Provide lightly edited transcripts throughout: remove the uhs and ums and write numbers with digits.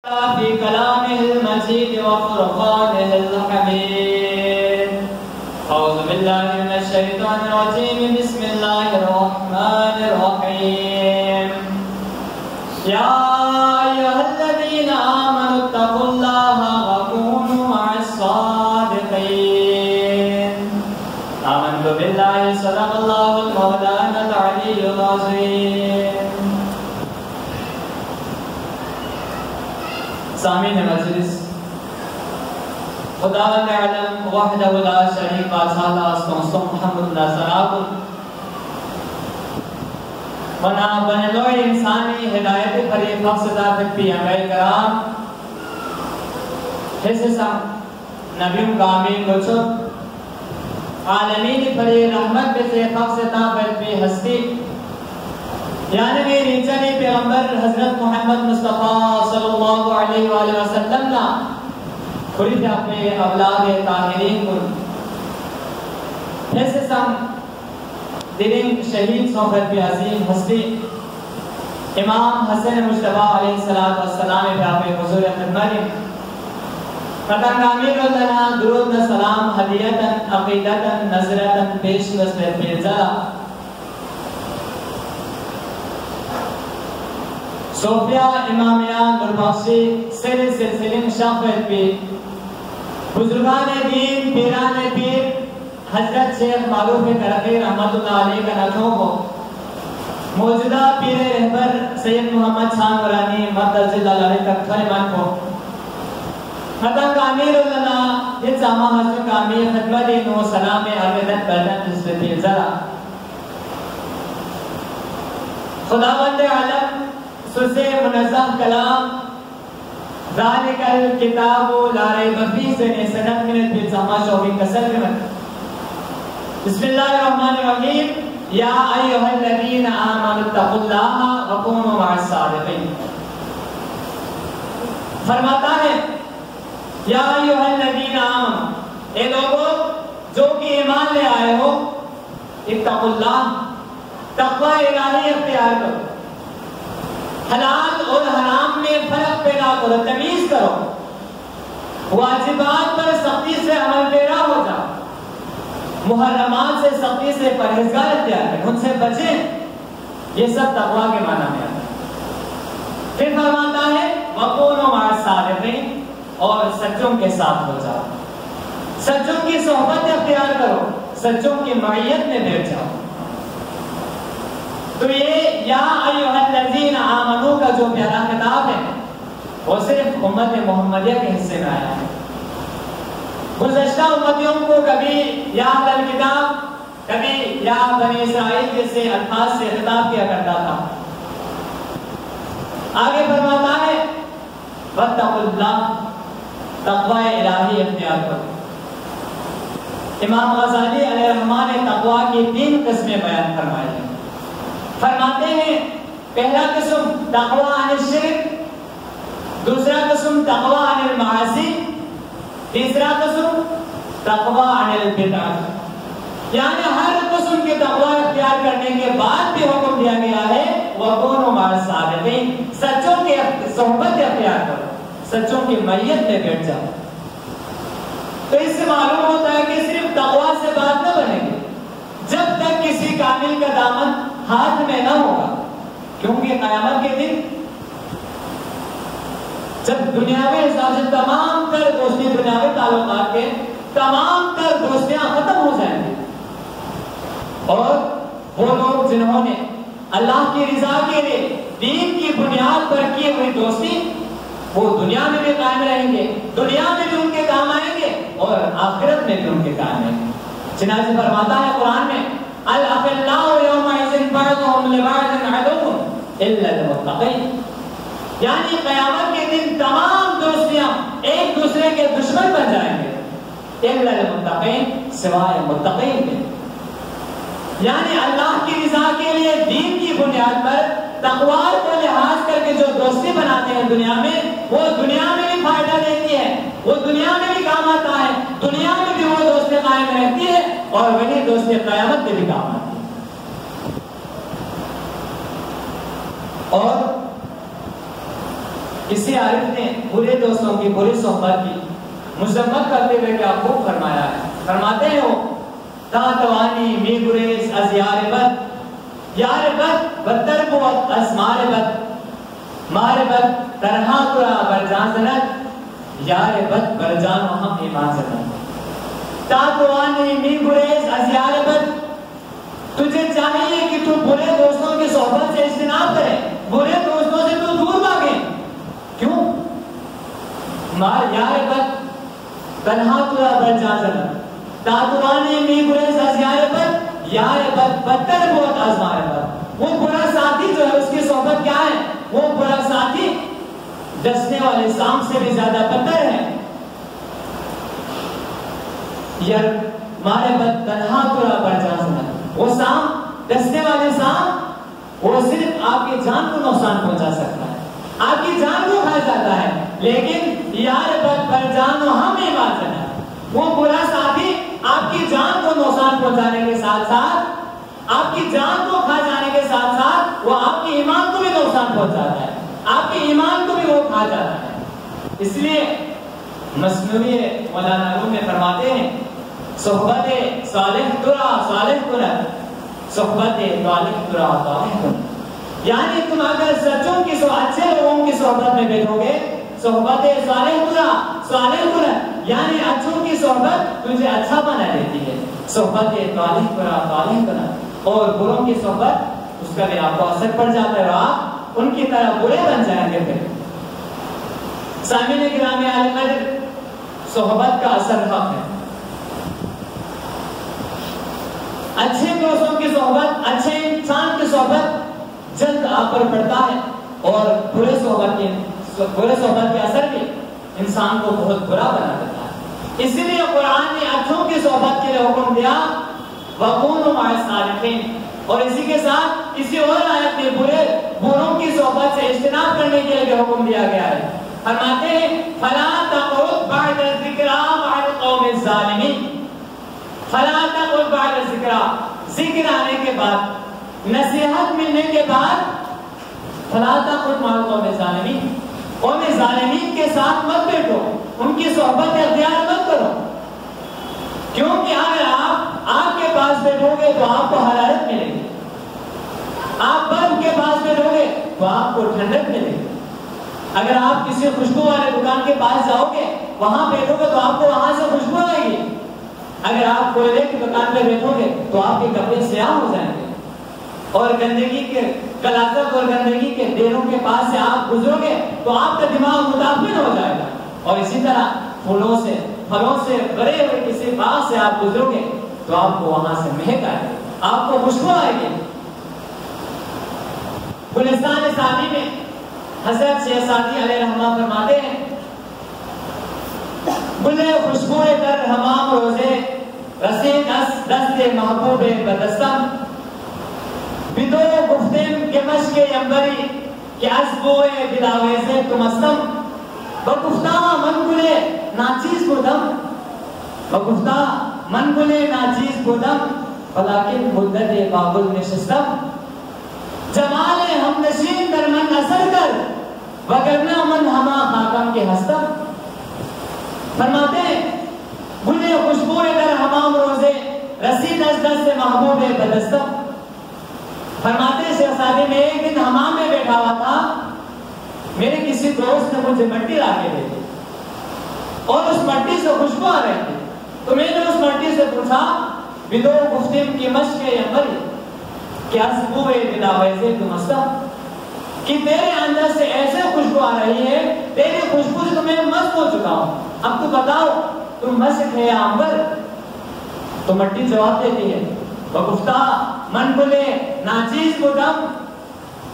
في كلامه المجيد وفرقانه الحميد. أعوذ بالله من الشيطان الرجيم. بسم الله الرحمن الرحيم. يا أيها الذين آمنوا اتقوا الله وكونوا مع الصادقين. آمنت بالله صدق الله المولانا العلي العظيم. سامعین مجلس، خداوند عالم وحدہ لا شریک تعالی استغفر محمد صلاۃ بنا بنلو انسانی ہدایت بھری مقصد پی انبیاء کرام حصہ نبیوں کا امین بچو عالمین بھری رحمت سے مقصد پی ہستی یعنی میری چلی پیغمبر حضرت محمد مصطفیٰ صلی اللہ علیہ وآلہ وسلم نا خرید اپنے اولاد طاہرین کو ایسے سم دلیں شہید صحبت بھی عظیم ہستی امام حسن مجتبیٰ علیہ السلام پہ آپ حضور خدمت قدر امیر اللہ درود سلام حدیتا عقیدتا نظرتا پیش وسط پیزا صوفیہ امامیان دربخشی سر سلسلین شاخت پیر بزرگان دین پیران پیر حضرت شیخ معروف کرقی رحمت اللہ علیہ کا نجوں کو موجودہ پیر رہبر سید محمد شاہ نورانی مدد اللہ علیہ تک خرمان کو خطا کامیر اللہ جن ساما حضر کامیر خدمت نو سلام عربیت بردن جسر پیر ذرا خداوند عالم سلسے منظم کلام ذالک الکتاب لا ریب فیہ سے سنت منت بالزہمہ شعبی کسل منت. بسم اللہ الرحمن الرحیم. یا ایہا الذین آمنوا اتقوا اللہ وکونوا مع الصادقین. فرماتا ہے یا ایہا الذین آمنوا، اے لوگوں جو کہ ایمان لے آئے ہو، اتقوا اللہ، تقوی الہی اختیار کرو، حلال اور حرام میں فرق پیدا کرو، تمیز کرو، واجبات پر سختی سے عمل پیرا ہو جاؤ، محرمات سے سختی سے پرہیزگار اختیار کریں، ان سے بچیں. یہ سب تقویٰ کے معنی میں آتا ہے. پھر فرماتا ہے وَكُونُوا مَعَ الصَّادِقِينَ، اور سچوں کے ساتھ ہو جاؤ، سچوں کی صحبت اختیار کرو، سچوں کی معیت میں بیٹھ جاؤ. تو یہ یا ایھا الذین آمنو کا جو پیارا خطاب ہے وہ صرف امت محمدیہ کے حصے میں آیا ہے. گزشتہ امتیوں کو کبھی یا اہل الکتاب، کبھی یا بنی اسرائیل جیسے الفاظ سے خطاب کیا کرتا تھا. آگے فرماتا ہے واتقوا اللہ، تقوی الہی اختیار کرو. امام غزالی علیہ الرحمہ نے تقوی کی 3 قسمیں بیان فرمائی ہیں. فرماتے ہیں پہلا قسم تقوی عن الشرک، دوسرا قسم تقوی عن المعاصی، تیسرا قسم تقوی عن البدع. یعنی ہر قسم کی تقوی اختیار کرنے کے بعد بھی حکم دیا گیا ہے وَكُونُوا مَعَ الصَّادِقِينَ، سچوں کی صحبت اختیار کرو، سچوں کی معیت میں بیٹھ جاؤ. تو اس سے معلوم ہوتا ہے کہ صرف تقوی سے بات نہ بنے گی جب تک کسی کامل کا دامن ہاتھ میں نہ ہوگا. کیونکہ قیامت کے دن جب دنیاوی حساب سے تمام تر دوستی، دنیاوی تعلقات کے تمام تر دوستیاں ختم ہو جائیں گی، اور وہ لوگ جنہوں نے اللہ کی رضا کے لیے دین کی بنیاد پر کی ہوئی دوستی وہ دنیا میں بھی قائم رہیں گے، دنیا میں بھی ان کے کام آئیں گے اور آخرت میں بھی ان کے کام آئیں گے. چنانچہ فرماتا ہے قرآن میں الاخلاء یومئذ بعضهم لبعض عدو الا المتقین، یعنی قیامت کے دن تمام دوستیاں ایک دوسرے کے دشمن بن جائیں گے الا المتقین، سوائے متقین کے. یعنی اللہ کی رضا کے لیے دین کی بنیاد پر تقوی کو لحاظ کر کے جو دوستی بناتے ہیں دنیا میں، وہ دنیا میں بھی فائدہ دیتی ہے، وہ دنیا میں بھی کام آتا ہے، دنیا میں بھی وہ دوستی قائم رہتی ہے اور وہی دوستی قیامت میں بھی کام آتی ہے. اور کسی عارف نے برے دوستوں کی بری صحبت کی مذمت کرتے ہوئے کیا خوب فرمایا ہے. فرماتے ہیں وہ تا توانی می گریز از یار بد، یار بد بدتر بود از مار بد، مار بد تنہا ترا برجان زند، یار بد برجان و ہم ایمان زند. تا توانی می گریز از یار بد، تجھے چاہیے کہ تو برے دوستوں کی صحبت سے اجتناب کرے، برے دوستوں سے تو دور بھاگے. کیوں؟ مار یار بد تنہا ترا برجان زند، تاتوانی می گریز از یار بد، یار بد بدتر بود از مار بد. وہ برا ساتھی جو ہے اس کی صحبت کیا ہے؟ وہ برا ساتھی ڈسنے والے سانپ سے بھی زیادہ بدتر ہے. یار مار بد تنہا ترا برجان زند، وہ سانپ ڈسنے والے سانپ وہ صرف آپ کی جان کو نقصان پہنچا سکتا ہے، آپ کی جان کو کھا جاتا ہے. لیکن یار بد برجان و ہم ایمان زند، وہ برا ساتھی آپ کی جان کو نقصان پہنچانے کے ساتھ ساتھ، آپ کی جان کو کھا جانے کے ساتھ ساتھ وہ آپ کے ایمان کو بھی نقصان پہنچاتا ہے، آپ کے ایمان کو بھی وہ کھا جاتا ہے. اس لیے مثنوی مولانا روم میں فرماتے ہیں صحبت صالح ترا صالح کن، صحبت صالح ترا صالح کن. یعنی تم اگر سچوں کی اچھے لوگوں کی صحبت میں بیٹھو گے، صحبت صالح ترا صالح کن، یعنی اچھوں کی صحبت تجھے اچھا بنا دیتی ہے. صحبت صالح ترا صالح کن، اور بروں کی صحبت اس کا بھی آپ کو اثر پڑ جاتا ہے، آپ ان کی طرح برے بن جائیں گے. پھر سامعین گرامی اعلی قدر، صحبت کا اثر حق ہے. اچھے دوستوں کی صحبت، اچھے انسان کی صحبت جلد آپ پر پڑتا ہے، اور برے صحبت کے اثر بھی انسان کو بہت برا بنا دیتا ہے. اسی لیے قرآن نے اچھوں کی صحبت کے لیے حکم دیا وَكُونُوا مَعَ الصَّالِحِينَ، اور اسی کے ساتھ کسی اور آیت میں بروں کی صحبت سے اجتناب کرنے کے لیے حکم دیا گیا ہے. فرماتے ہیں فَلَا تَقْعُدْ بَعْدَ الذِّكْرَىٰ مَعَ الْقَوْمِ الظَّالِمِينَ، فَلَا تَقْعُدْ بَعْدَ الذِّكْرَىٰ، ذکر آنے کے بعد، نصیحت ملنے کے بعد، فَلَا تَقْعُدْ مَعَ الْقَوْمِ الظَّالِمِينَ، قوم ظالمین کے ساتھ مت بیٹھو، ان کی صحبت اختیار مت کرو. کیونکہ اگر آپ آگ کے پاس بیٹھو گے تو آپ کو حرارت ملے گی، آپ برف کے پاس بیٹھو گے تو آپ کو ٹھنڈک ملے گی. اگر آپ کسی خوشبو والے دکان کے پاس جاؤ گے، وہاں بیٹھو گے تو آپ کو وہاں سے خوشبو آئے گی. اگر آپ کوئلے کی دکان پہ بیٹھو گے تو آپ کے کپڑے سیاہ ہو جائیں گے. اور گندگی کے کلاثت اور گندگی کے ڈیروں کے پاس سے آپ گزرو گے تو آپ کا دماغ متاثر ہو جائے گا. اور اسی طرح پھلوں سے بھرے ہوئے کسی باغ سے آپ گزرو گے تو آپ کو وہاں سے مہک آئے گی، آپ کو خوشبو آئے گی. گلستان سعدی میں حضرت شیخ سعدی علیہ رحمہ فرماتے ہیں گلے خوشبو در حمام روزے رسید از دست محبوب بدستم، بدو گفتم که مشک ینبری که از بوی دلاویزه تمستم، بگفتا من گل ناچیز بودم، بگفتا من گل ناچیز بودم، ولیکن مدت بابل نشستم، جمال ہم نشین در من اثر کر وگرنہ من ہما خاکم کے ہستم. فرماتے ہیں گل خوشبو در حمام روزے رسید از دست محبوب بدستم. فرماتے شیخ سعدی میں ایک دن حمام میں بیٹھا ہوا تھا، میرے کسی دوست نے مجھے مٹی لا کے دے دی اور اس مٹی سے خوشبو آ رہی تھی. تو میں نے اس مٹی سے پوچھا بدو گفتم کی مشق ینبری کیا خوشبو دلاویزے تمستم، کہ تیرے اندر سے ایسے خوشبو آ رہی ہے، تیری خوشبو سے تو میں مست ہو چکا ہوں، اب تو بتاؤ تم مشق ہے یا عنبر؟ تو مٹی جواب دیتی ہے بگفتا من گلے ناچیز بودم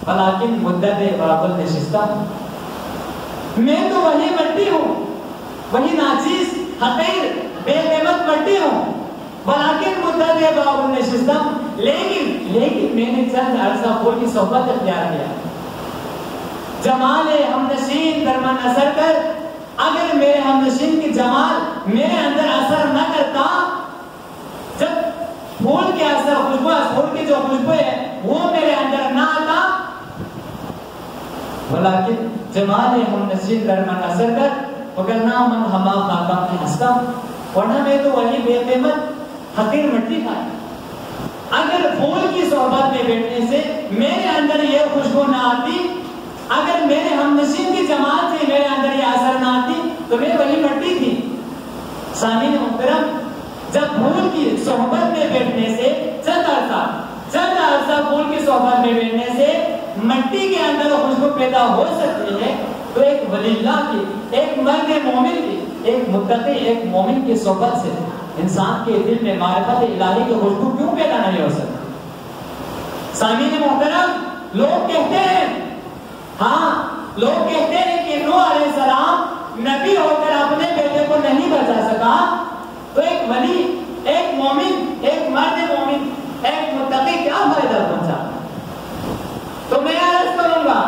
ولیکن مدت بابل نشستم، میں تو وہی مٹی ہوں، وہی ناچیز حقیر بے قیمت مٹی ہوں، ولیکن مدت بابل نشستم، لیکن میں نے چند عرصہ پھول کی صحبت اختیار کیا. جمال ہم نشین در من اثر کر، اگر میرے ہم نشین کی جمال میرے اندر اثر نہ کرتا، جب پھول کے اثر خوشبو، پھول کی جو خوشبو ہے وہ میرے اندر نہ آتا، ولیکن جمال ہم نشین در من اثر کر وگرنہ من ہما خاکہ میں ہستا، ورنہ میں تو وہی بے قیمت حقیر مٹی کھائی۔ اگر پھول کی صحبت میں بیٹھنے سے میرے اندر یہ خوشبو نہ آتی، اگر میرے ہم نشین کی جماعت سے میرے اندر یہ اثر نہ آتی تو میں وہی مٹی تھی۔ سامعین محترم، جب پھول کی صحبت میں بیٹھنے سے چند عرصہ پھول کی صحبت میں بیٹھنے سے مٹی کے اندر خوشبو پیدا ہو سکتی ہے، تو ایک ولی اللہ کی، ایک مرد مومن کی، ایک متقی، ایک مومن کی صحبت سے انسان کے دل میں معرفت الہی کی خوشبو کیوں پیدا نہیں ہو سکتی؟ سامعین محترم، لوگ کہتے ہیں، لوگ کہتے ہیں کہ نوح علیہ السلام نبی ہو کر اپنے بیٹے کو نہیں بچا سکا، تو ایک ولی، ایک مومن، ایک مرد مومن، ایک متقی کیا فائدہ پہنچا؟ تو میں عرض کروں گا،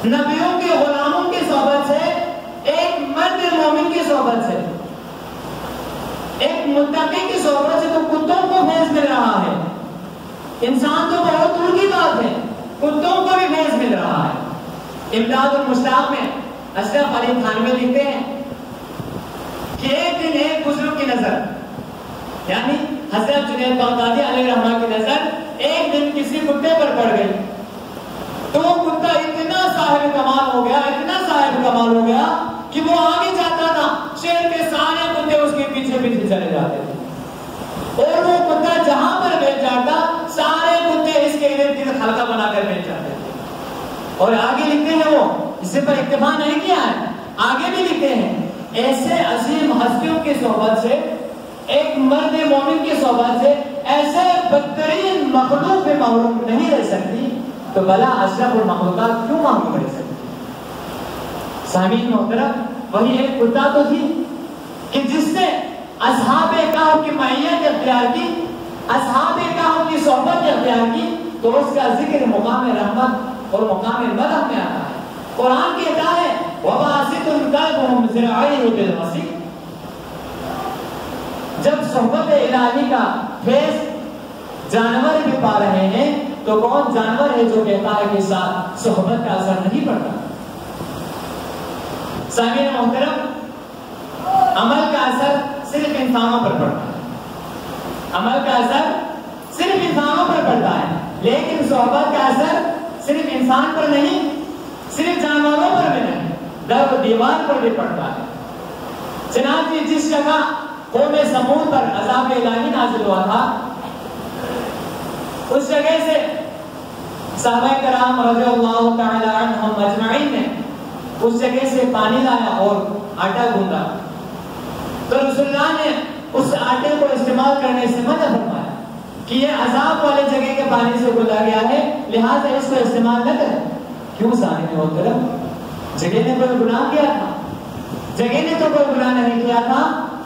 نبیوں کے غلاموں کی صحبت سے، ایک مرد مومن کی صحبت سے، ایک متقی کی صحبت سے تو کتوں کو فیض مل رہا ہے۔ انسان تو بہت دور کی بات ہے، کتوں کو بھی فیض مل رہا ہے۔ امداد المشتاق میں اشرف علی تھانوی لکھتے ہیں کہ ایک دن ایک بزرگ کی نظر، یعنی حضرت جنید بغدادی علیہ رحمہ کی نظر ایک دن کسی کتے پر پڑ گئی، تو وہ کتا اتنا صاحب کمال ہو گیا، اتنا صاحب کمال ہو گیا کہ وہ آگے جاتا تھا، شہر کے سارے کتے اس کے پیچھے پیچھے چلے جاتے تھے، اور وہ کتا جہاں پر بیٹھ جاتا سارے کتے اس کے ارد گرد حلقہ بنا کر بیٹھ جاتے تھے۔ اور آگے لکھتے ہیں، وہ اس پر اکتفا نہیں کیا ہے، آگے بھی لکھتے ہیں، ایسے عظیم ہستیوں کی صحبت سے، ایک مرد مومن کی صحبت سے ایسے بدترین مخلوق میں محروم نہیں رہ سکتی، تو بلا اشرف المخلوقات کیوں محروم رہ سکتی؟ سامعین محترم، وہی ایک کتا تو تھی کہ جس نے اصحاب کہف کی معیت اختیار کی، اصحاب کہف کی صحبت اختیار کی، تو اس کا ذکر مقام رحمت اور مقام مدح میں آتا ہے۔ قرآن کہتا ہے وَبَاسِطٌ كَلْبُهُمْ ذِرَاعَيْهِ بِالْوَسِيلِ، جب صحبت الہی کا فیض جانور بھی پا رہے ہیں تو کون جانور ہے جو کہتا ہے کہ ساتھ صحبت کا اثر نہیں پڑتا؟ سامعین محترم، عمل کا اثر صرف انسانوں پر پڑتا ہے، عمل کا اثر صرف انسانوں پر پڑتا ہے، لیکن صحبت کا اثر صرف انسان پر نہیں، صرف جانوروں پر بھی نہیں، در و دیوار پر بھی پڑتا ہے۔ چنانچہ جس جگہ قوم سمود پر عذاب الہی نازل ہوا تھا، اس جگہ سے صحابہ کرام رضی اللہ تعالی عنہم اجمعین نے اس جگہ سے پانی لایا اور آٹا گوندا، تو رسول اللہ نے اس آٹے کو استعمال کرنے سے منع فرمایا کہ یہ عذاب والے جگہ کے پانی سے گوندا گیا ہے، لہٰذا اس کو استعمال نہ کریں۔ کیوں سامنے محترم؟ جگہ نے کوئی گناہ کیا تھا؟ جگہ نے تو کوئی گناہ نہیں کیا تھا،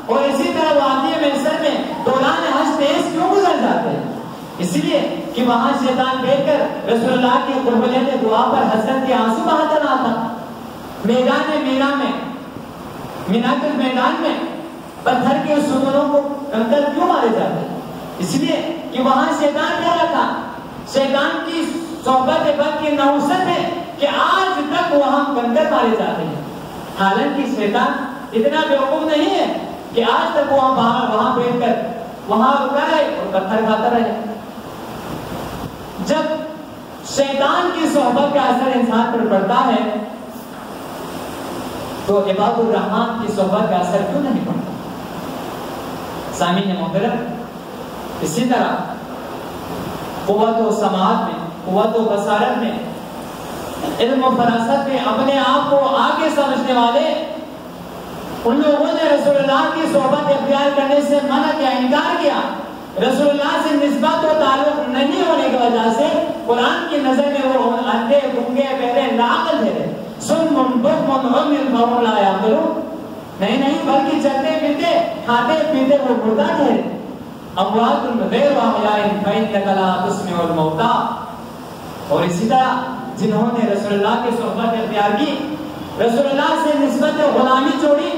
اور اسی طرح وادی محشر میں دوران حج تیز کیوں گزر جاتے ہیں؟ اس لیے کہ وہاں شیطان بیٹھ کر رسول اللہ کی قربانیت دعا پر حسرت کے آنسو بہاتا رہا تھا۔ میدان مینا میں، مینا کے میدان میں پتھر کے ستونوں کو کنکر کیوں مارے جاتے ہیں؟ اس لیے کہ وہاں شیطان کہہ رہا تھا، شیطان کی صحبت بد کی نحوست ہے کہ آج تک وہاں کنکر مارے جاتے ہیں، حالانکہ شیطان اتنا بیوقوف نہیں ہے کہ آج تک وہاں بیٹھ کر وہاں رکا رہے اور پتھر کھاتا رہے۔ جب شیطان کی صحبت کا اثر انسان پر پڑتا ہے تو عباد الرحمن کی صحبت کا اثر کیوں نہیں پڑتا؟ سامعین محترم، اسی طرح قوت و سماعت میں، قوت و بصارت میں، علم و فراست میں اپنے آپ کو آگے سمجھنے والے ان لوگوں نے رسول اللہ کی صحبت اختیار کرنے سے منع کیا، انکار کیا۔ رسول اللہ سے نسبت و تعلق نہیں ہونے کی وجہ سے قرآن کی نظر میں وہ اندھے، گنگے، بہرے، ناعقل تھے، سم بکم عمی فهم لا یعقلون، نہیں بلکہ چلتے پھرتے کھاتے پیتے وہ مردہ تھے۔ اموات غیر احیاء فإنک لا تسمع الموتى، اور اسی طرح جنہوں نے رسول اللہ کی صحبت اختیار کی، رسول اللہ سے نسبت غلامی چھوڑی،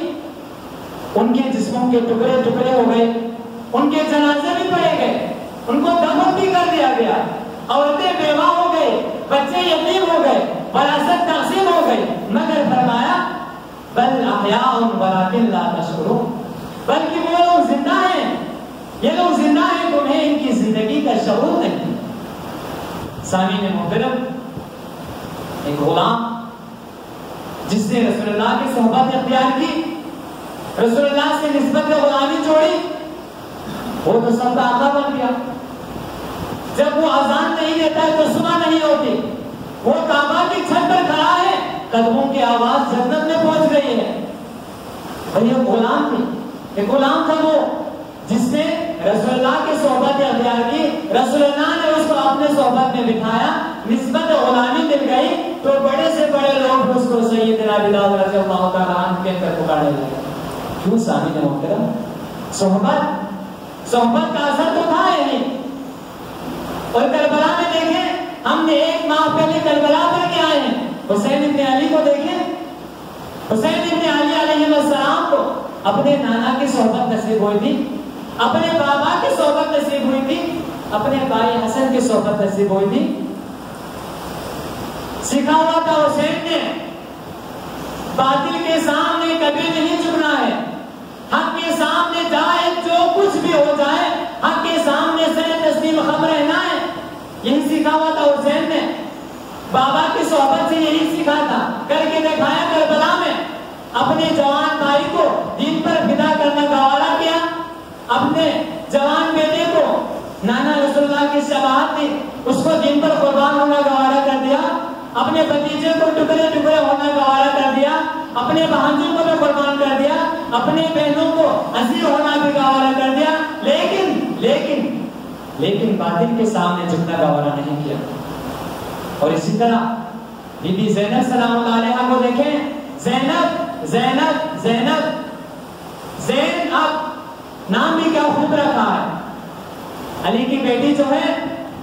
ان کے جسموں کے ٹکڑے ٹکڑے ہو گئے، ان کے جنازے بھی پڑے گئے، ان کو دفن بھی کر دیا گیا، عورتیں بیوہ ہو گئے، بچے یتیم ہو گئے، وراثت تقسیم ہو گئی، مگر فرمایا بل احیاء ولکن لا تشعرون، بلکہ وہ لوگ زندہ ہیں، یہ لوگ زندہ ہیں، تمہیں ان کی زندگی کا شعور نہیں۔ سامعین محترم، ایک غلام جس نے رسول اللہ کی صحبت اختیار کی، رسول اللہ سے نسبت غلامی چھوڑی، وہ تو سب کا آقا بن گیا۔ جب وہ اذان نہیں دیتا ہے تو صبح نہیں ہوتی، وہ کعبہ کی چھت پر کھڑا ہے، قدموں کی آواز جنت میں پہنچ گئی ہے۔ اور یہ غلام تھی، ایک غلام تھا وہ جس نے رسول اللہ کی صحبت اختیار کی، رسول اللہ نے اس کو اپنے صحبت میں بٹھایا، نسبت غلامی مل گئی تو بڑے سے بڑے لوگ اس کو سیدنا بلال رضی اللہ تعالیٰ عنہ کے اندر پکارنے لگے۔ کیوں سامعین محترم؟ صحبت کا اثر تو تھا ہی نہیں۔ اور کربلا میں دیکھیں، ہم نے ایک ماہ پہلے کربلا پڑھ کے آئے ہیں، حسین ابن علی کو دیکھیں، حسین ابن علی علیہ السلام کو اپنے نانا کی صحبت نصیب ہوئی تھی، اپنے بابا کی صحبت نصیب ہوئی تھی، اپنے بھائی حسن کی صحبت نصیب ہوئی تھی۔ سکھا ہوا تھا حسین نے باطل کے سامنے کبھی نہیں جھکنا ہے، حق کے سامنے جائے جو کچھ بھی ہو جائے، حق کے سامنے سر تسلیم خم رہنا ہے، یہی سکھا ہوا تھا حسین نے۔ بابا کی صحبت سے یہی سکھا تھا، کر کے دکھایا کربلا میں، اپنے جوان بھائی کو دین پر فدا کرنا گوارا کیا، اپنے جوان بیٹے کو نانا رسول اللہ کی شفاعت دی، اس کو دین پر قربان ہونا گوارا کر دیا، اپنے بھتیجے کو ٹکڑے ٹکڑے ہونا گوارا کر دیا، اپنے بھانجوں کو بھی قربان کر دیا، اپنے بہنوں کو اسیر ہونا بھی گوارا کر دیا، لیکن باطل کے سامنے جھکنا گوارا نہیں کیا۔ اور اسی طرح بی بی زینب سلام اللہ علیہا کو دیکھیں، زین اب نام بھی کیا خوب رکھا ہے، علی کی بیٹی جو ہے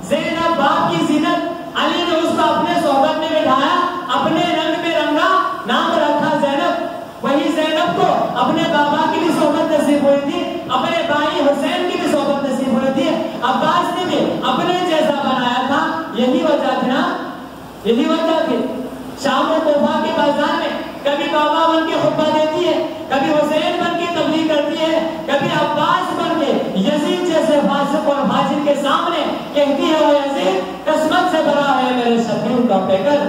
زینب، باپ کی زینت، علی نے اس کو اپنے صحبت میں بٹھایا، اپنے رنگ میں رنگا، نام رکھا زینب۔ وہی زینب کو اپنے بابا کی بھی صحبت نصیب ہوئی تھی، اپنے بھائی حسین کی بھی صحبت نصیب ہوئی تھی، عباس نے بھی اپنے جیسا بنایا تھا۔ یہی وجہ تھی نا، یہی وجہ تھی۔ شام و کوفہ کے بازار میں کبھی بابا بن کے خطبہ دیتی ہے، کبھی حسین بن کے تبلیغ کرتی ہے، کبھی عباس بن کے یزید جیسے فاسق اور فاجر کے سامنے کہتی ہے، وہ یزید قسمت سے بڑا ہے میرے شبیر کا پیکر،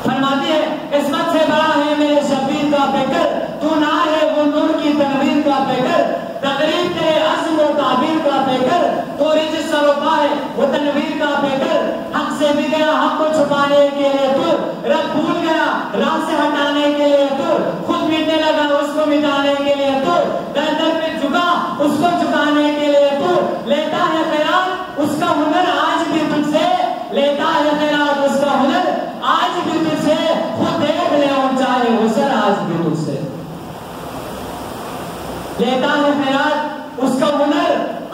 فرماتی ہے قسمت سے بڑا ہے میرے شبیر کا پیکر، تو نار ہے وہ نور کی تنویر کا پیکر، تقریب تیرے عزم و تعبیر کا پیکر، تو رجس سروپا ہے وہ تنویر کا پیکر، حق سے بھی گیا حق کو چھپانے کے لیے تو، رب بھول گیا راہ سے ہٹانے کے لیے تو، خود مٹنے لگا اس کو مٹانے کے لیے تو، در در پہ جھکا اس کو جھکانے کے لیے تو، لیتا ہے خیرات اس کا ہنر آج بھی تجھ سے، لیتا ہے خیرات اس کا ہنر آج بھی تجھ سے، خود دیکھ لے اور چاہے وہ سر آج بھی تجھ سے، لیتا ہے خیرات اس کا ہنر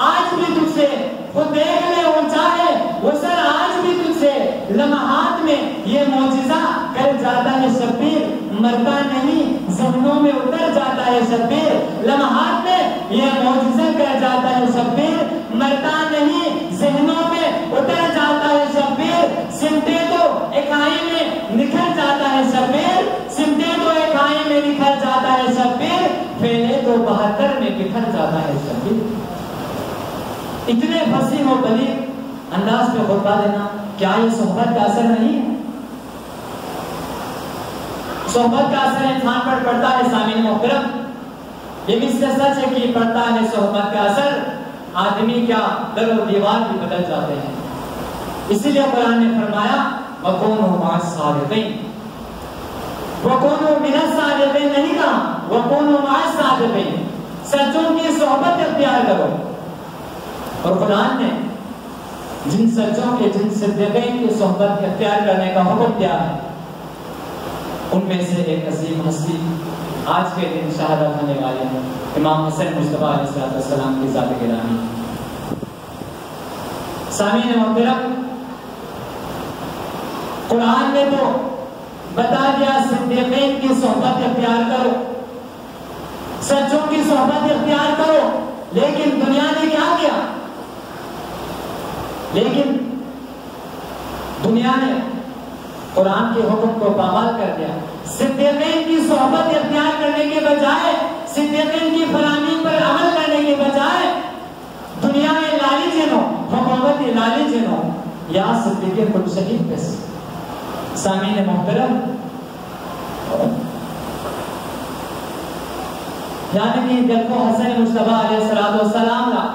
آج بھی تجھ سے، خود دیکھ لے اور چاہے وہ سر آج بھی تجھ سے، لمحات میں یہ معجزہ کر جاتا ہے شبیر، مرتا نہیں ذہنوں میں اتر جاتا ہے شبیر، لمحات میں یہ معجزہ کر جاتا ہے شبیر، مرتا نہیں ذہنوں میں اتر جاتا ہے شبیر، سمٹے تو ایک آئی میں نکھر جاتا ہے شبیر، سمٹے تو ایک آئی میں نکھر جاتا ہے شبیر، پھیلے تو 72 میں بکھر جاتا ہے شبیر۔ اتنے فصیح و بلیغ انداز میں خطبہ دینا، کیا یہ صحبت کا اثر نہیں ہے؟ صحبت کا اثر انسان پر پڑتا ہے سامعین محترم، یہ بھی سچ ہے کہ پڑتا ہے صحبت کا اثر، آدمی کیا در و دیوار بھی بدل جاتے ہیں۔ اسی لیے قرآن نے فرمایا وَكُونُوا مَعَ الصَّادِقِينَ، وَكُونُوا مِنَ الصَّادِقِينَ نہیں کہا، وَكُونُوا مَعَ الصَّادِقِينَ، سچوں کی صحبت اختیار کرو۔ اور قرآن نے جن سچوں کے جن صدیقین کی صحبت اختیار کرنے کا حکم دیا ہے، ان میں سے ایک عظیم ہستی آج کے دن شہادت ہونے والے ہیں، امام حسین مصطفیٰ علیہ السلام کی ذات گرامی۔ سامعین محترم، قرآن نے تو بتا دیا صدیقین کی صحبت اختیار کرو، سچوں کی صحبت اختیار کرو، لیکن دنیا نے کیا کیا؟ لیکن دنیا نے قرآن کے حکم کو پامال کر دیا. صدیقین کی صحبت اختیار کرنے کے بجائے، صدیقین کی فراہمی پر عمل کرنے کے بجائے دنیا میں لالی جنوں، حکومت لالی جنوں یا صدیقین کو شہید پیس. سامعین محترم، یعنی کہ جب کو حسن مصطفیٰ علیہ السلام لا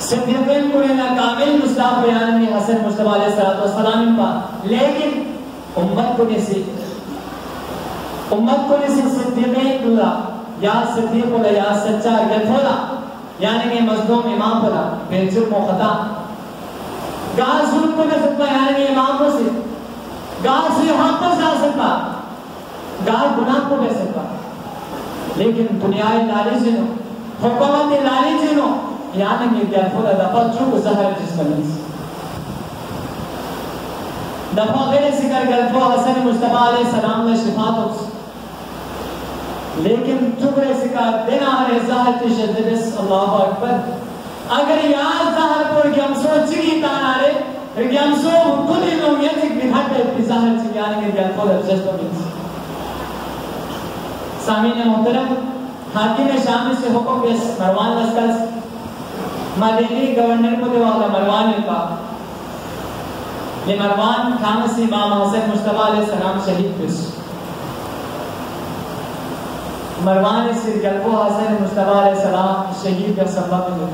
صدیقین کو لینا کامل مصطفیٰ بیان میں حسن مصطفیٰ علیہ السلام پا، لیکن امت کو نسی صدیقین کلا یا صدیق اللہ یا سچا گلفولا، یعنی کہ مظلوم امام پلا بے جرم و خطا گاہ ظلم کو نہ سکتا، یعنی کہ امام کو سے گاہ سے حق پر جا سکتا، گاہ گناہ کو بے سکتا. لیکن دنیا لالی جنو، حکومت لالی جنو، یعنی کہ گلفولا دفع چوک زہر جس ملیس دفع غیر سکر گلفو حسن مصطفیٰ علیہ السلام نے شفاعت ہوس، لیکن چکرے سکا دینا ہرے زہر تشد بس. اللہ اکبر. اگر یاد زہر پر گمسو چگی تانا رے گمسو کلی نومیت ایک بھٹ ہے زہر چگی آنے کے گلفو لفظ تو بس. سامعین محترم، حاکم شامی سے حکم بس مروان لسکر مدینی گورنر کو دیوالا مروان کا یہ مروان خامسی امام حسن مصطفیٰ علیہ السلام شہید بس. مروان سے گلفو حسن مصطفیٰ علیہ السلام شہید کا سبب ہے.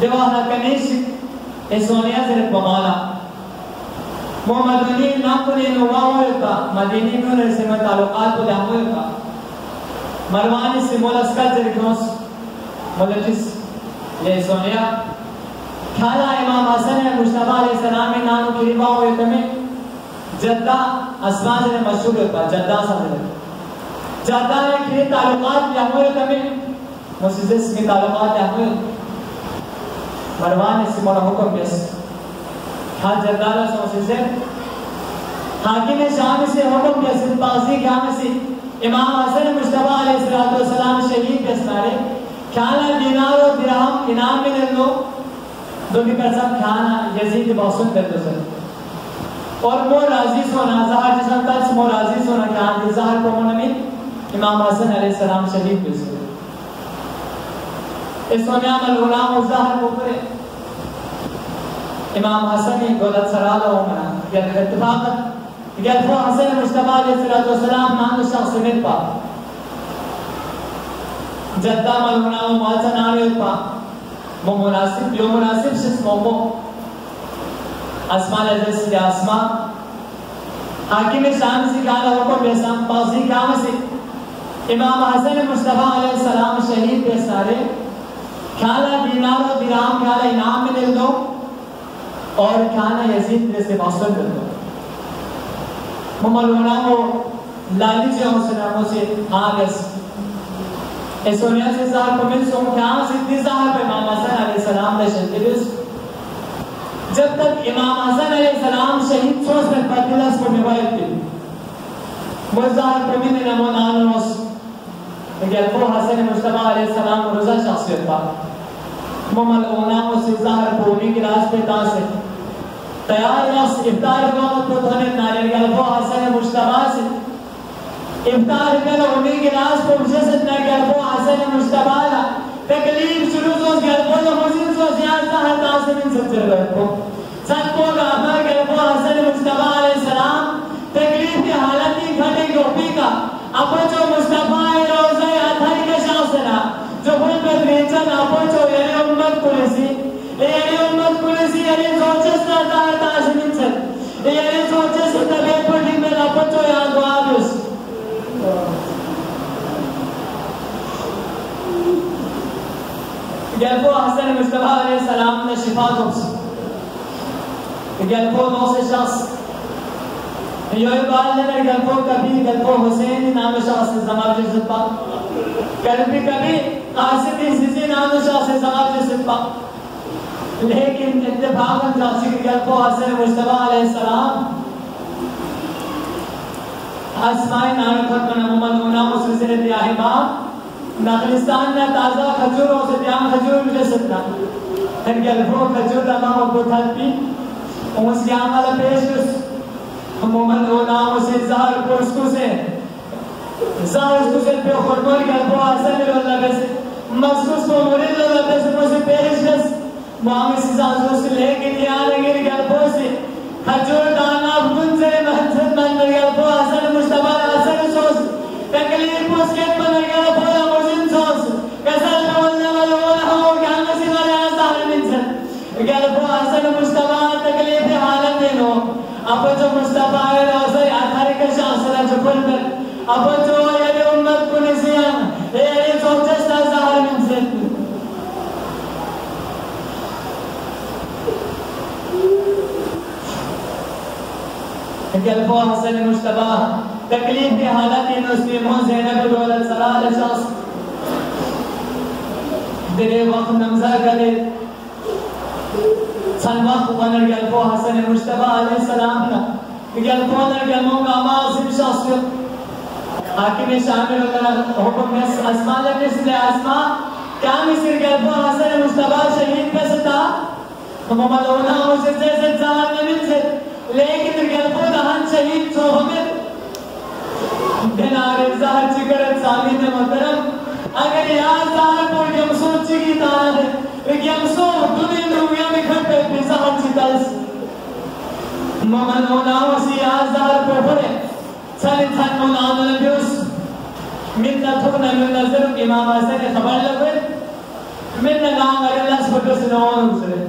دیوالا کنیش اسونیا صرف بمالا محمد علی ناکلی نوا ہوئے کا مدینی میں رسے میں تعلقات کو دیا ہوئے کا. مروان سے مولسکا زرگنوس مولجس لے سونیا کھالا امام حسن مصطفیٰ علیہ السلام میں نانو قریبا ہوئے تمہیں جدہ اسمان سے مشہور ہوتا، جدہ سمجھے جدہ میں کھری تعلقات یا ہوئے تمہیں مسیزس کی تعلقات یا ہوئے. مروان اس مولا حکم بیس ہاں جدہ رسو مسیزس حاکم شام سے حکم بیس باقی قیام سے امام حسن مصطفیٰ علیہ السلام شہید بیس نارے کھانا دینار و درہم انعام میں لے لو دو بھی کر سب کھانا یزید باسن کر دو سر اور مو راضی سونا زہر جسم تک مو راضی سونا کہ آن زہر کو منمی امام حسن علیہ السلام شہید بیس ہوئے. اس سونیام الغلام و زہر کو کرے امام حسن دولت سرالہ ہو منا یعنی اتفاقت گلفو حسن مصطفیٰ علیہ السلام نام شخص مل پا جدہ ملغلام و معاذن آنے پا وہ مناسب جو مناسب شسموں کو اسمان عزیز یا اسمان حاکم شام سے کہا حکم بیسام باقی کام سے امام حسن مصطفیٰ علیہ السلام شہید کے سارے کھانا دینار و درہم کھانا انعام میں دے دو اور کھانا یزید جیسے باصل دے دو. مملونا کو لالی سے حسناموں سے آگس اسونیا سے زہر کو مل سوم کھانا سیدھی زہر پہ امام حسن علیہ السلام نے شہید. جب تک امام حسن علیہ السلام شہید سوچ میں پتلس کو نوائد کی وہ زہر کو مل نمون آنوس گلفو حسن مصطفیٰ علیہ السلام روزہ شخصیت پا مملونا سے زہر کو انہی کی راز پہ تاسے تیار نفس افطار وقت کو دھنے نارے گلفو حسن مصطفیٰ سے افطار کرو انہی کی راز کو مجھے ستنا گلفو حسن مصطفیٰ تکلیف شروع سوز گلفو یا مجھے سوز یاد زہر تاسے من سب چل رہے کو سب کو گافر گلفو حسن مصطفیٰ علیہ السلام تکلیف کی حالتی گھٹے گوپی کا اپچو مصطفیٰ روزہ اتھر کے شاصلہ جو خود پر ریچن اپچو یعنی امت کلیسی یعنی امت کلیسی یعنی سوچستا دار تاشمین سر یعنی سوچستا طبیعت پر ٹھیک میں اپچو یاد وابس گلفو حسن مصطفیٰ علیہ السلام نے شفا کبس گلفو نو سے شخص یہ بات ہے گلفو کبھی گلفو حسین نام شخص زماب جسد پا کبھی قاسم سیزی نام شخص زماب جسد پا لیکن اتفاقاً شخصی گلفو حسن مصطفیٰ علیہ السلام اسمائی نام ختم نمومن اونا مسلسل دیاہی با نخلستان نے تازہ کھجوروں سے دیان کھجور مجھے سکتا ان کے الفو کھجور امام ابو تھلپی اس کی عمل پیش اس مومن او نام اسے زہر پرسکو سے زہر اسکو سے پہ خورمور کے الفو حسن اللہ بس مذکوس کو مرید اللہ بس مجھے پیش بس معامی سے زہر سے لے کے دیان لگے کے الفو سے کھجور دانا بدن سے محسن من لگے الفو حسن مشتبہ حسن سوس تکلیف پوسکت من لگے الفو مجھن سوس کسل مولنا ملونا ہو گانا سی مالا زہر منسن الفو حسن مشتبہ تکلیف حالت دینو اپا جو مصطفیٰ ہے روزہ آدھاری کا شاصلہ جو کل پر اپا جو یہ امت کو نسیان یہ سوچستا ظاہر من سے الفو حسن مشتبہ تکلیف کی حالت ان مسلمون زینب دولت صلاح شخص دلے وقت نمزہ کرے سلوات ونر الفو حسن مشتبہ علیہ السلام کا الفو ونر گلموں کا آمازم شخص حاکم شامل ہوگا حکم میں اسماء لگنے سے لے اسماء کیا مصر الفو حسن مشتبہ شہید پہ ستا محمد اونا اسے سے زہر نمین سے لیکن الفو دہن شہید سو ہمیں بنار زہر چکرت سامین محترم اگر یاد زہر پور کے مسود چکی تاہر گیمسو دنیا رویا میں کھٹے پیسا ہر چیتاس مومن ہونا وسی آزار پر پڑے چھلی تھن مولان لبیوس منہ تھوکنا میں نظر امام حسن نے خبر لگے منہ نام اگر اللہ سبٹو سے نوان اسرے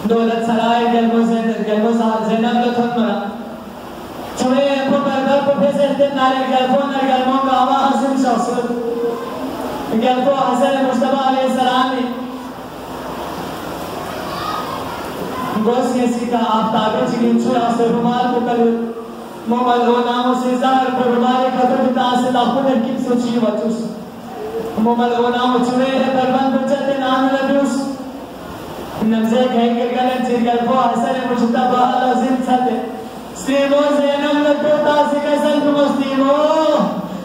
دولت سرائے گلمو زینب تو تھن مرا چھوڑے پر برگر پر پیسے احتیت نارے گلموں کا آواز حسن شخص الفو حسن مشتبہ علیہ السلام نے گوش کسی کا آفتابی چکن چھوڑا سے رمال کو کر محمد ہو نام سے زہر پر رمال خطر بتاس لاکھوں درکیب سوچی وچوس محمد ہو نام چھوڑے ہے پربند بچتے نام لبیوس نمزے کہیں گے گلن چیر الفو حسن مشتبہ علیہ زندہ سلیمو زینم لکھو تاسی کسل کو مسلیمو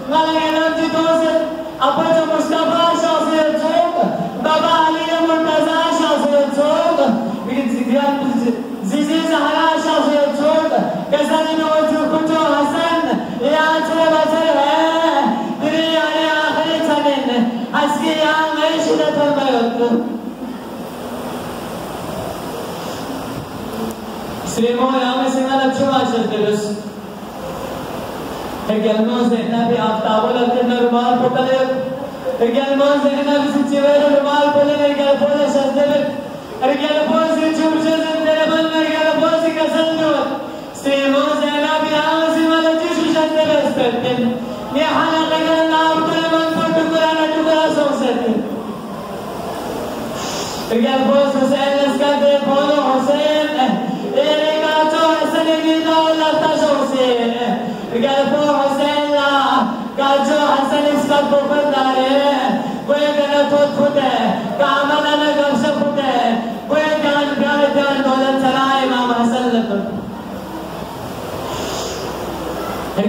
غلق نام جتو سے اپا جو مصطفیٰ شخصیت چھوک بابا علی مرتضی شخصیت چھوک زیزی زہرا شخصیت چھوک کسانی نوچو کچو حسن یا چھوڑ بچر ہے تیری آنے آخری چنین اس کی یہاں میں شدت فرمائیت سلیمو یہاں میں سنگا لکشو آشد دلس گلموں سے نبی آفتابو لگتے نرمال پتلے گلموں سے نبی سچویر نرمال پتلے گلپوں سے شزدے گلپوں سے چھوچے زندے من گلپوں سے کسل دو سیموں سے نبی آنسی ملچی شزدے بستن یہ حلق اگر نام تلے من پر ٹکرانا ٹکرا سو سکتے گلپوں سے حسین لسکا دے بولو حسین ایرے کاچو حسن گینا اللہ تشو حسین گلپو حسین لا کاچو حسن اس کا کوپر دارے کوئی گلت ہوت خود ہے کامل انا گفش خود ہے کوئی گان پیار دیان دولت سرائے امام حسن لکن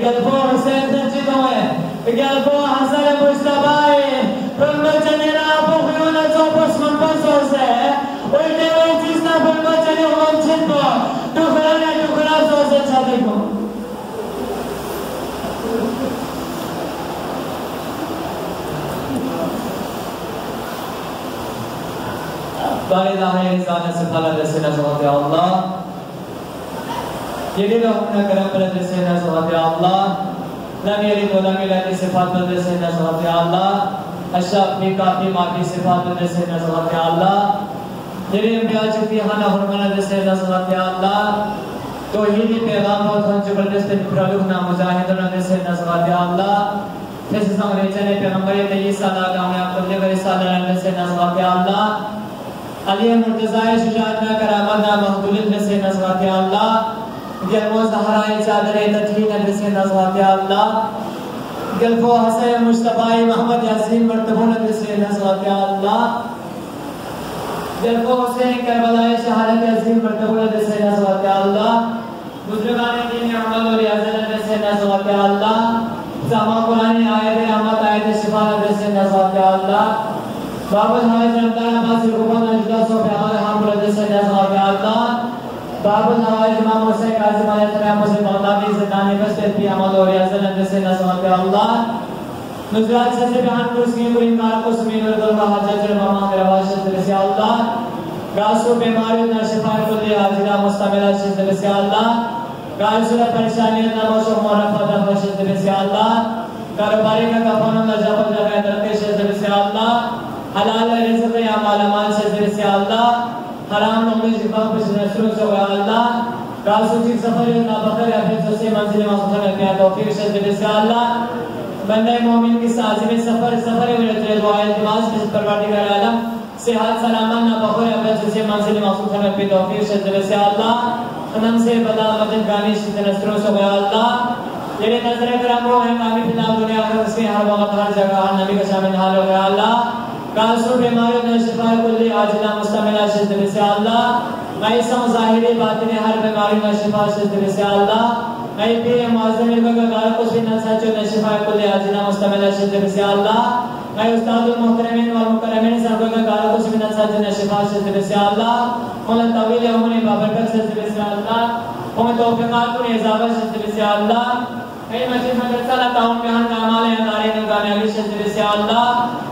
گلپو حسین تجید ہوئے گلپو حسن مشتبائی پرمو چنینا پوخیونا چوپس من پسو سے الٹے ہوئی چیزنا پرمو چنی ہم چھت کو ٹکرانے ٹکرا سو سے چھتے کو لا الہ الا سبحان الذي نزهت اللہ یہ لئے اپنا کرم پر جیسے نزهت اللہ لم یلد ولم یولد صفات پر جیسے نزهت اللہ اشرف بھی کافی مافی صفات پر جیسے نزهت اللہ یہ لئے انبیاء چکتی خانہ حرمانہ جیسے نزهت اللہ توحیدی پیغام اور خون زبردست پرلوکنا مجاہدنا جیسے نزهت اللہ جیسے سنگ ریچنے پیغمبر تیئیس سالہ کامیاب تبلیغ رسالہ جیسے نزهت اللہ علی مرتضی شجاعتنا کرامتنا محدولت نسے نزوات اللہ گلمو زہرائی چادر تطہین نسے نزوات اللہ گلفو حسین مشتبائی محمد یاسین مرتبون نسے نزوات اللہ گلفو حسین کربلائی شہادت عظیم مرتبون نسے نزوات اللہ بزرگان دین عمل و ریاضت نسے نزوات اللہ زمان قرآن آیت رحمت بابا حوائج رمضان عباس رکوبان اجلاس و پیامار حامل جسد جزا و اللہ بابا حوائج امام حسین قاسم علیہ السلام سے مولاوی زدانی بسط پی عمل و ریاضت جسد نسوان پی اللہ نزرات سے بیان کرسی کو انکار کو سمین ورد و حجت رمضان کے رواشت بسی اللہ گاسو بیماری و شفا کلی حاجرہ مستملہ شد بسی اللہ گاسو پریشانیت نموش و مرفت بشد بسی اللہ کاروباری کا کفن اللہ جبل جگہ درکش شد بسی اللہ حلال رزق یا مال مال سے سے اللہ حرام نوش شفا پر نشر سے اللہ راسو کی سفر نہ بخیر اپنے سے منزل مقصد کیا توفیق سے سے اللہ بندے مومن کی عظیم سفر میں دعائیں نماز کی پروردگار عالم صحت سلامت نہ بخیر اپنے سے منزل مقصد کیا توفیق سے اللہ انم سے بلا مدد گانی سے نشر سے اللہ تیرے نظر کرم ہو ہے کامی پتا دنیا آخرت اس کے ہر وقت ہر جگہ ہر نبی کا شامل حال ہو گیا اللہ کاسو بیماریوں نے شفا کلی عاجلہ مستملہ شد بسی اللہ میں اسم ظاہری باطنی ہر بیماری میں شفا شد بسی اللہ میں پیر معظم کا گارکوس بھی نساچو نے شفا کلی عاجلہ مستملہ شد بسی اللہ میں استاد المحترمین والمکرمین سرکو کا گارکوس بھی نساچو نے شفا شد بسی اللہ انہیں طویل عمری بابرکت شد بسی اللہ انہیں توفیقات کو اضافہ شد بسی اللہ میں مسجد مدرسہ تعاون بیان کا عمال ہے ادارے نے کامیابی شد بسی اللہ